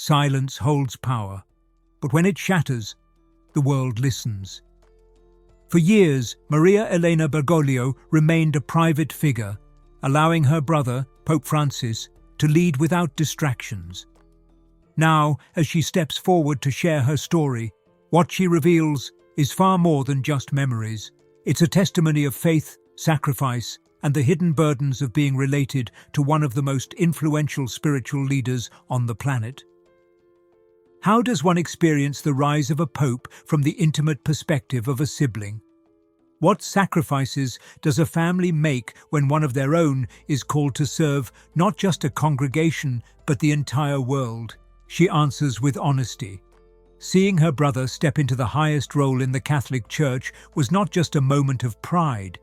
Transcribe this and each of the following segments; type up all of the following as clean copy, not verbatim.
Silence holds power, but when it shatters, the world listens. For years, Maria Elena Bergoglio remained a private figure, allowing her brother, Pope Francis, to lead without distractions. Now, as she steps forward to share her story, what she reveals is far more than just memories. It's a testimony of faith, sacrifice, and the hidden burdens of being related to one of the most influential spiritual leaders on the planet. How does one experience the rise of a pope from the intimate perspective of a sibling? What sacrifices does a family make when one of their own is called to serve not just a congregation, but the entire world? She answers with honesty. Seeing her brother step into the highest role in the Catholic Church was not just a moment of pride.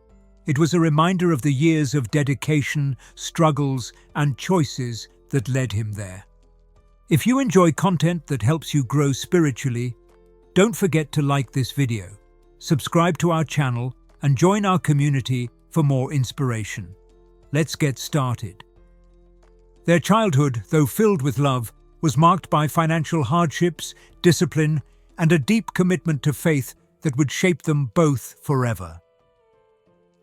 It was a reminder of the years of dedication, struggles, and choices that led him there. If you enjoy content that helps you grow spiritually, don't forget to like this video, subscribe to our channel, and join our community for more inspiration. Let's get started. Their childhood, though filled with love, was marked by financial hardships, discipline, and a deep commitment to faith that would shape them both forever.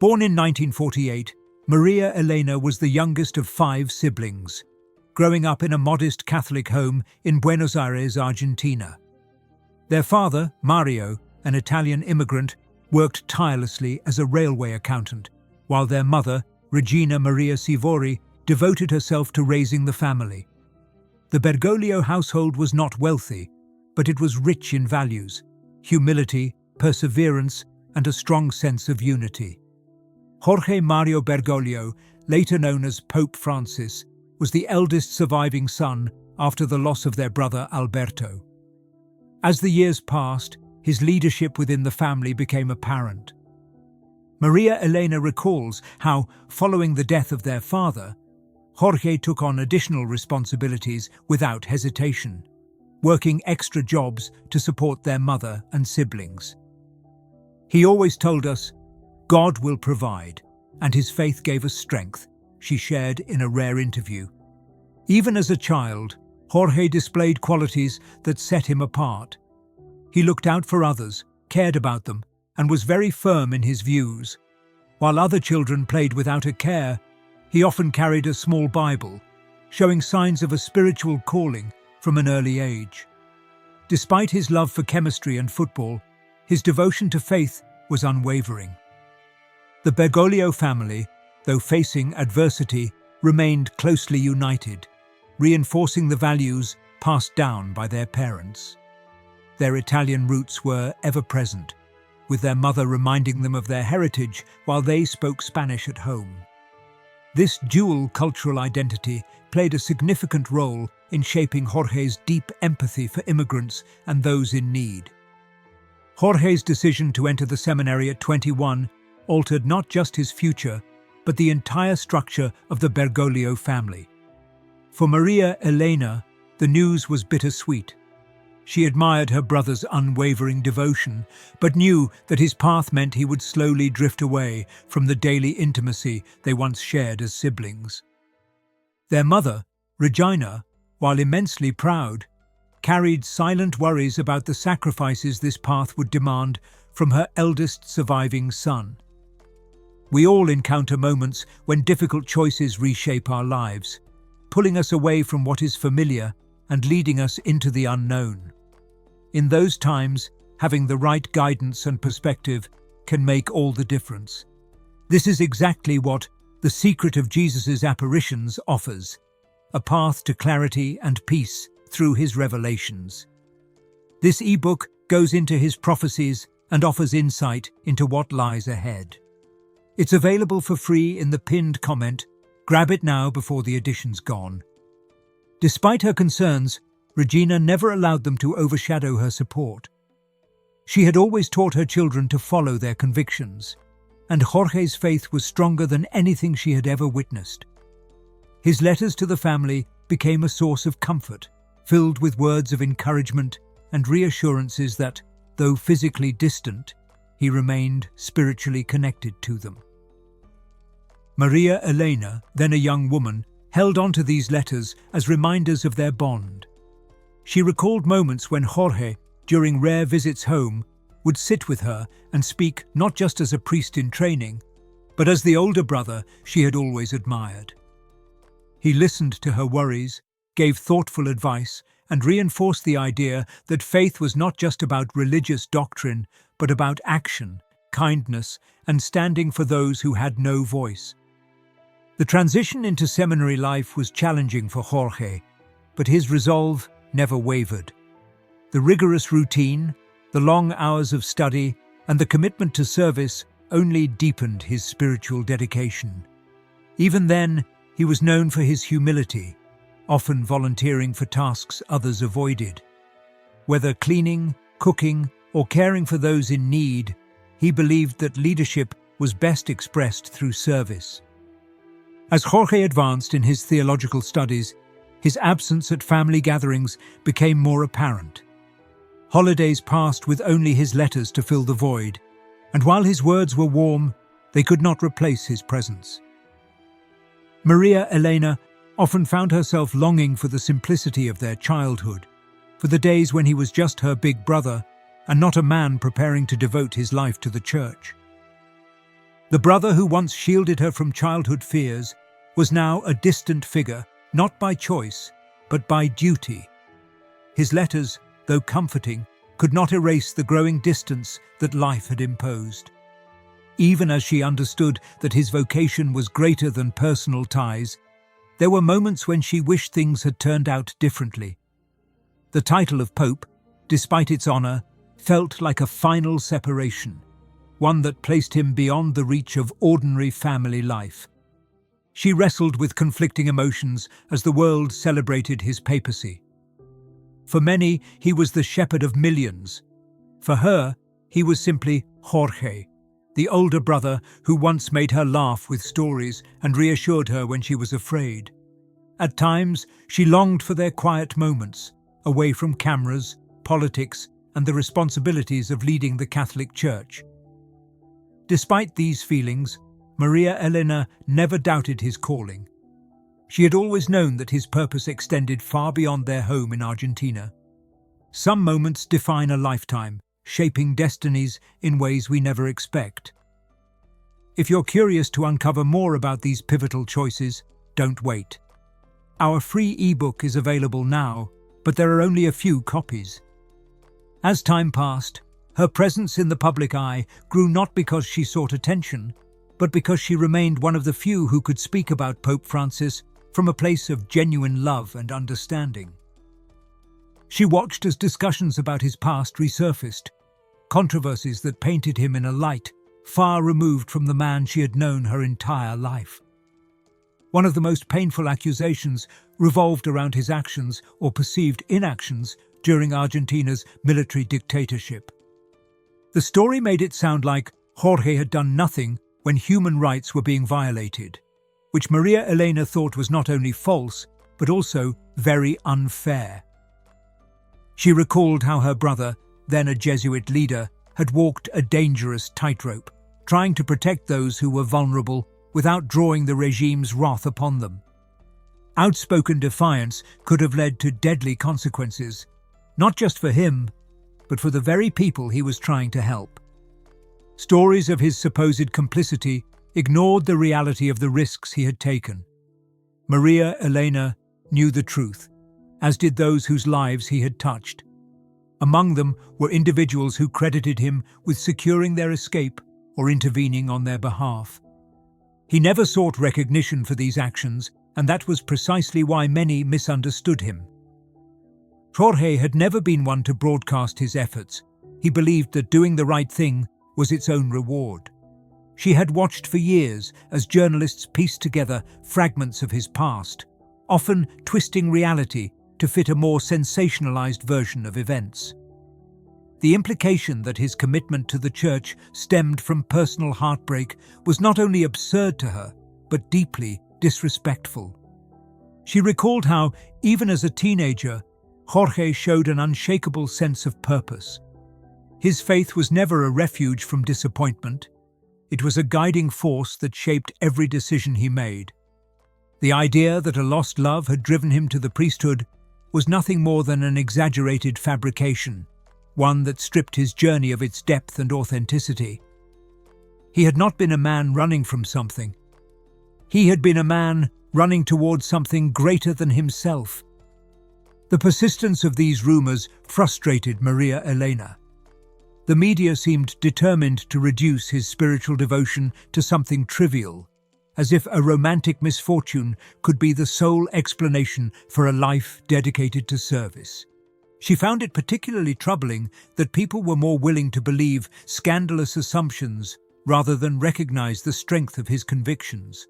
Born in 1948, Maria Elena was the youngest of 5 siblings, growing up in a modest Catholic home in Buenos Aires, Argentina. Their father, Mario, an Italian immigrant, worked tirelessly as a railway accountant, while their mother, Regina Maria Sivori, devoted herself to raising the family. The Bergoglio household was not wealthy, but it was rich in values, humility, perseverance, and a strong sense of unity. Jorge Mario Bergoglio, later known as Pope Francis, was the eldest surviving son after the loss of their brother Alberto. As the years passed, his leadership within the family became apparent. Maria Elena recalls how, following the death of their father, Jorge took on additional responsibilities without hesitation, working extra jobs to support their mother and siblings. He always told us, "God will provide," and his faith gave us strength, she shared in a rare interview. Even as a child, Jorge displayed qualities that set him apart. He looked out for others, cared about them, and was very firm in his views. While other children played without a care, he often carried a small Bible, showing signs of a spiritual calling from an early age. Despite his love for chemistry and football, his devotion to faith was unwavering. The Bergoglio family, though facing adversity, remained closely united, reinforcing the values passed down by their parents. Their Italian roots were ever present, with their mother reminding them of their heritage while they spoke Spanish at home. This dual cultural identity played a significant role in shaping Jorge's deep empathy for immigrants and those in need. Jorge's decision to enter the seminary at 21 altered not just his future, but the entire structure of the Bergoglio family. For Maria Elena, the news was bittersweet. She admired her brother's unwavering devotion, but knew that his path meant he would slowly drift away from the daily intimacy they once shared as siblings. Their mother, Regina, while immensely proud, carried silent worries about the sacrifices this path would demand from her eldest surviving son. We all encounter moments when difficult choices reshape our lives, pulling us away from what is familiar and leading us into the unknown. In those times, having the right guidance and perspective can make all the difference. This is exactly what The Secret of Jesus' Apparitions offers, a path to clarity and peace through his revelations. This ebook goes into his prophecies and offers insight into what lies ahead. It's available for free in the pinned comment. Grab it now before the edition's gone. Despite her concerns, Regina never allowed them to overshadow her support. She had always taught her children to follow their convictions, and Jorge's faith was stronger than anything she had ever witnessed. His letters to the family became a source of comfort, filled with words of encouragement and reassurances that, though physically distant, he remained spiritually connected to them. Maria Elena, then a young woman, held on to these letters as reminders of their bond. She recalled moments when Jorge, during rare visits home, would sit with her and speak not just as a priest in training, but as the older brother she had always admired. He listened to her worries, gave thoughtful advice, and reinforced the idea that faith was not just about religious doctrine, but about action, kindness, and standing for those who had no voice. The transition into seminary life was challenging for Jorge, but his resolve never wavered. The rigorous routine, the long hours of study, and the commitment to service only deepened his spiritual dedication. Even then, he was known for his humility, often volunteering for tasks others avoided. Whether cleaning, cooking, or caring for those in need, he believed that leadership was best expressed through service. As Jorge advanced in his theological studies, his absence at family gatherings became more apparent. Holidays passed with only his letters to fill the void, and while his words were warm, they could not replace his presence. Maria Elena often found herself longing for the simplicity of their childhood, for the days when he was just her big brother and not a man preparing to devote his life to the church. The brother who once shielded her from childhood fears was now a distant figure, not by choice, but by duty. His letters, though comforting, could not erase the growing distance that life had imposed. Even as she understood that his vocation was greater than personal ties, there were moments when she wished things had turned out differently. The title of Pope, despite its honor, felt like a final separation, one that placed him beyond the reach of ordinary family life. She wrestled with conflicting emotions as the world celebrated his papacy. For many, he was the shepherd of millions. For her, he was simply Jorge, the older brother who once made her laugh with stories and reassured her when she was afraid. At times, she longed for their quiet moments, away from cameras, politics, and the responsibilities of leading the Catholic Church. Despite these feelings, Maria Elena never doubted his calling. She had always known that his purpose extended far beyond their home in Argentina. Some moments define a lifetime, shaping destinies in ways we never expect. If you're curious to uncover more about these pivotal choices, don't wait. Our free ebook is available now, but there are only a few copies. As time passed, her presence in the public eye grew not because she sought attention, but because she remained one of the few who could speak about Pope Francis from a place of genuine love and understanding. She watched as discussions about his past resurfaced, controversies that painted him in a light far removed from the man she had known her entire life. One of the most painful accusations revolved around his actions or perceived inactions during Argentina's military dictatorship. The story made it sound like Jorge had done nothing when human rights were being violated, which Maria Elena thought was not only false, but also very unfair. She recalled how her brother, then a Jesuit leader, had walked a dangerous tightrope, trying to protect those who were vulnerable without drawing the regime's wrath upon them. Outspoken defiance could have led to deadly consequences, not just for him, but for the very people he was trying to help. Stories of his supposed complicity ignored the reality of the risks he had taken. Maria Elena knew the truth, as did those whose lives he had touched. Among them were individuals who credited him with securing their escape or intervening on their behalf. He never sought recognition for these actions, and that was precisely why many misunderstood him. Jorge had never been one to broadcast his efforts. He believed that doing the right thing was its own reward. She had watched for years as journalists pieced together fragments of his past, often twisting reality to fit a more sensationalized version of events. The implication that his commitment to the church stemmed from personal heartbreak was not only absurd to her, but deeply disrespectful. She recalled how, even as a teenager, Jorge showed an unshakable sense of purpose. His faith was never a refuge from disappointment. It was a guiding force that shaped every decision he made. The idea that a lost love had driven him to the priesthood was nothing more than an exaggerated fabrication, one that stripped his journey of its depth and authenticity. He had not been a man running from something. He had been a man running towards something greater than himself. The persistence of these rumors frustrated Maria Elena. The media seemed determined to reduce his spiritual devotion to something trivial, as if a romantic misfortune could be the sole explanation for a life dedicated to service. She found it particularly troubling that people were more willing to believe scandalous assumptions rather than recognize the strength of his convictions.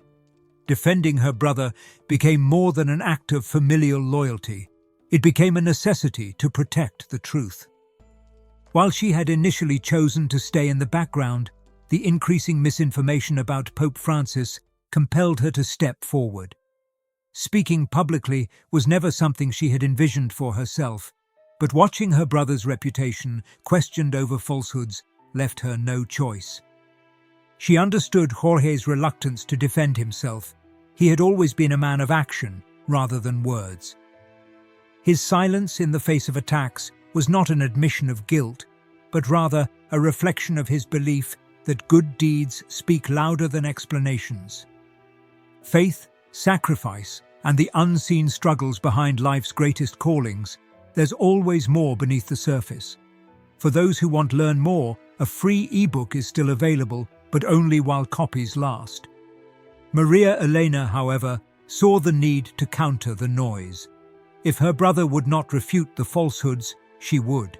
Defending her brother became more than an act of familial loyalty. It became a necessity to protect the truth. While she had initially chosen to stay in the background, the increasing misinformation about Pope Francis compelled her to step forward. Speaking publicly was never something she had envisioned for herself, but watching her brother's reputation questioned over falsehoods left her no choice. She understood Jorge's reluctance to defend himself. He had always been a man of action rather than words. His silence in the face of attacks was not an admission of guilt, but rather a reflection of his belief that good deeds speak louder than explanations. Faith, sacrifice, and the unseen struggles behind life's greatest callings, there's always more beneath the surface. For those who want to learn more, a free ebook is still available, but only while copies last. Maria Elena, however, saw the need to counter the noise. If her brother would not refute the falsehoods, she would.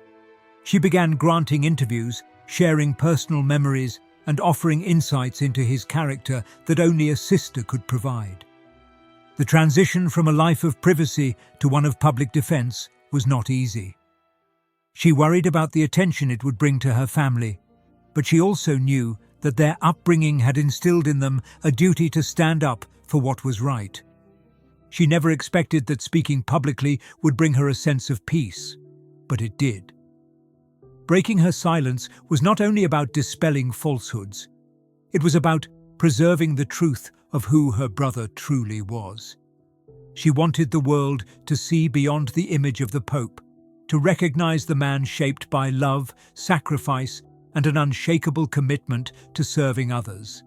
She began granting interviews, sharing personal memories, and offering insights into his character that only a sister could provide. The transition from a life of privacy to one of public defense was not easy. She worried about the attention it would bring to her family, but she also knew that their upbringing had instilled in them a duty to stand up for what was right. She never expected that speaking publicly would bring her a sense of peace, but it did. Breaking her silence was not only about dispelling falsehoods, it was about preserving the truth of who her brother truly was. She wanted the world to see beyond the image of the Pope, to recognize the man shaped by love, sacrifice, and an unshakable commitment to serving others.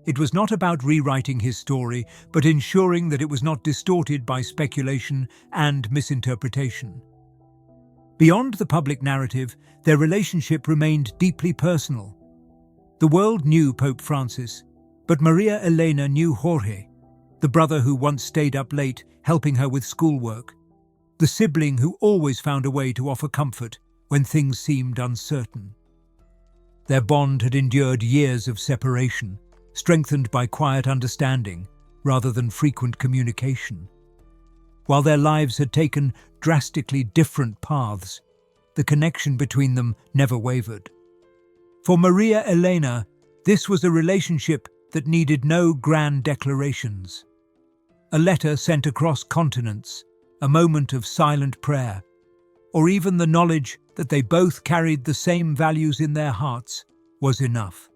It was not about rewriting his story, but ensuring that it was not distorted by speculation and misinterpretation. Beyond the public narrative, their relationship remained deeply personal. The world knew Pope Francis, but Maria Elena knew Jorge, the brother who once stayed up late helping her with schoolwork, the sibling who always found a way to offer comfort when things seemed uncertain. Their bond had endured years of separation, strengthened by quiet understanding rather than frequent communication. While their lives had taken drastically different paths, the connection between them never wavered. For Maria Elena, this was a relationship that needed no grand declarations. A letter sent across continents, a moment of silent prayer, or even the knowledge that they both carried the same values in their hearts was enough.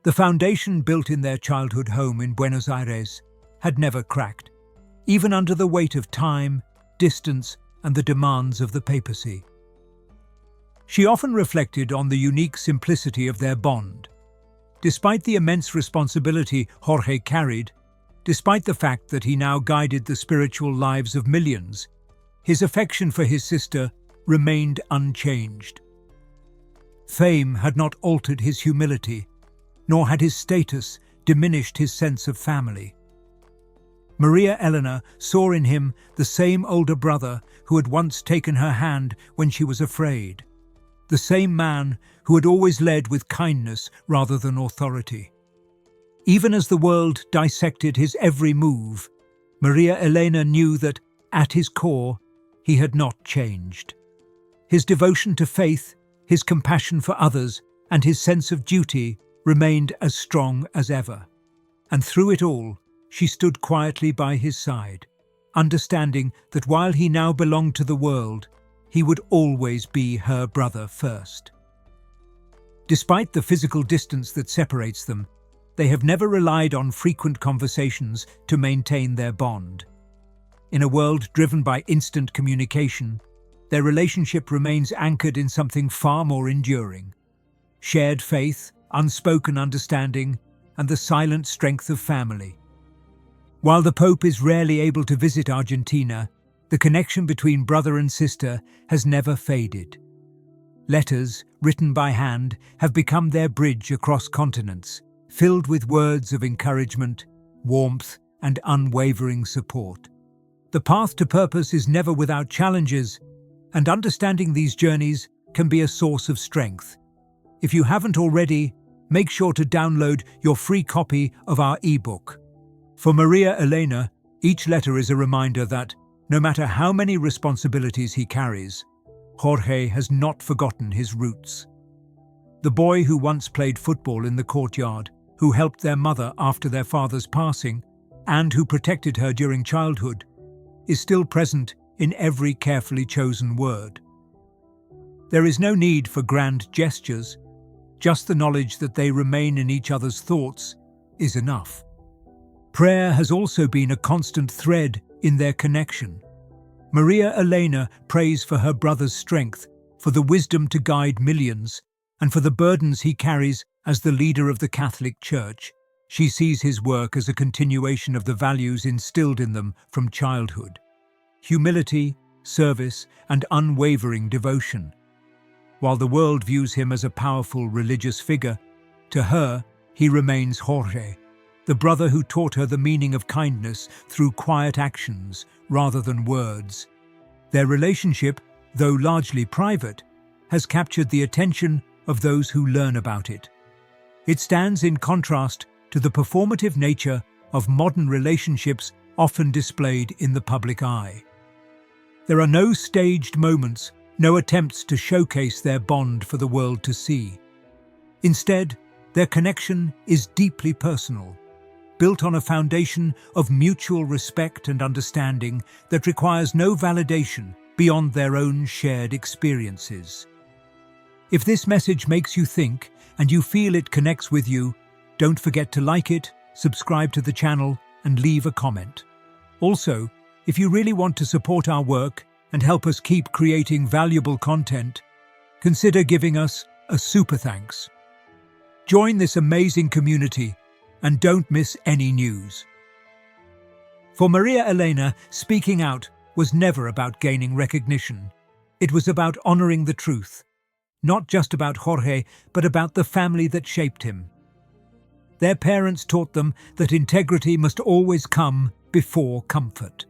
The foundation built in their childhood home in Buenos Aires had never cracked, even under the weight of time, distance, and the demands of the papacy. She often reflected on the unique simplicity of their bond. Despite the immense responsibility Jorge carried, despite the fact that he now guided the spiritual lives of millions, his affection for his sister remained unchanged. Fame had not altered his humility, nor had his status diminished his sense of family. Maria Elena saw in him the same older brother who had once taken her hand when she was afraid, the same man who had always led with kindness rather than authority. Even as the world dissected his every move, Maria Elena knew that, at his core, he had not changed. His devotion to faith, his compassion for others, and his sense of duty remained as strong as ever. And through it all, she stood quietly by his side, understanding that while he now belonged to the world, he would always be her brother first. Despite the physical distance that separates them, they have never relied on frequent conversations to maintain their bond. In a world driven by instant communication, their relationship remains anchored in something far more enduring: shared faith, unspoken understanding, and the silent strength of family. While the Pope is rarely able to visit Argentina, the connection between brother and sister has never faded. Letters, written by hand, have become their bridge across continents, filled with words of encouragement, warmth, and unwavering support. The path to purpose is never without challenges, and understanding these journeys can be a source of strength. If you haven't already, make sure to download your free copy of our ebook. For Maria Elena, each letter is a reminder that, no matter how many responsibilities he carries, Jorge has not forgotten his roots. The boy who once played football in the courtyard, who helped their mother after their father's passing, and who protected her during childhood, is still present in every carefully chosen word. There is no need for grand gestures, just the knowledge that they remain in each other's thoughts is enough. Prayer has also been a constant thread in their connection. Maria Elena prays for her brother's strength, for the wisdom to guide millions, and for the burdens he carries as the leader of the Catholic Church. She sees his work as a continuation of the values instilled in them from childhood: humility, service, and unwavering devotion. While the world views him as a powerful religious figure, to her, he remains Jorge, the brother who taught her the meaning of kindness through quiet actions rather than words. Their relationship, though largely private, has captured the attention of those who learn about it. It stands in contrast to the performative nature of modern relationships often displayed in the public eye. There are no staged moments, no attempts to showcase their bond for the world to see. Instead, their connection is deeply personal, built on a foundation of mutual respect and understanding that requires no validation beyond their own shared experiences. If this message makes you think and you feel it connects with you, don't forget to like it, subscribe to the channel, and leave a comment. Also, if you really want to support our work and help us keep creating valuable content, consider giving us a super thanks. Join this amazing community and don't miss any news. For Maria Elena, speaking out was never about gaining recognition. It was about honoring the truth, not just about Jorge, but about the family that shaped him. Their parents taught them that integrity must always come before comfort,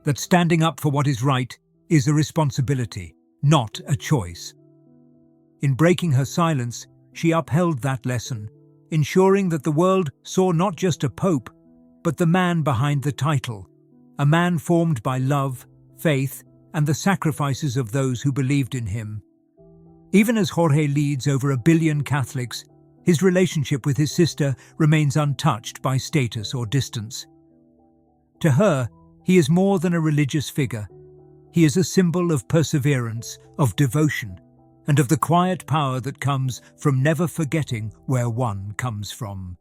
that standing up for what is right is a responsibility, not a choice. In breaking her silence, she upheld that lesson, ensuring that the world saw not just a pope, but the man behind the title, a man formed by love, faith, and the sacrifices of those who believed in him. Even as Jorge leads over 1 billion Catholics, his relationship with his sister remains untouched by status or distance. To her, he is more than a religious figure. He is a symbol of perseverance, of devotion, and of the quiet power that comes from never forgetting where one comes from.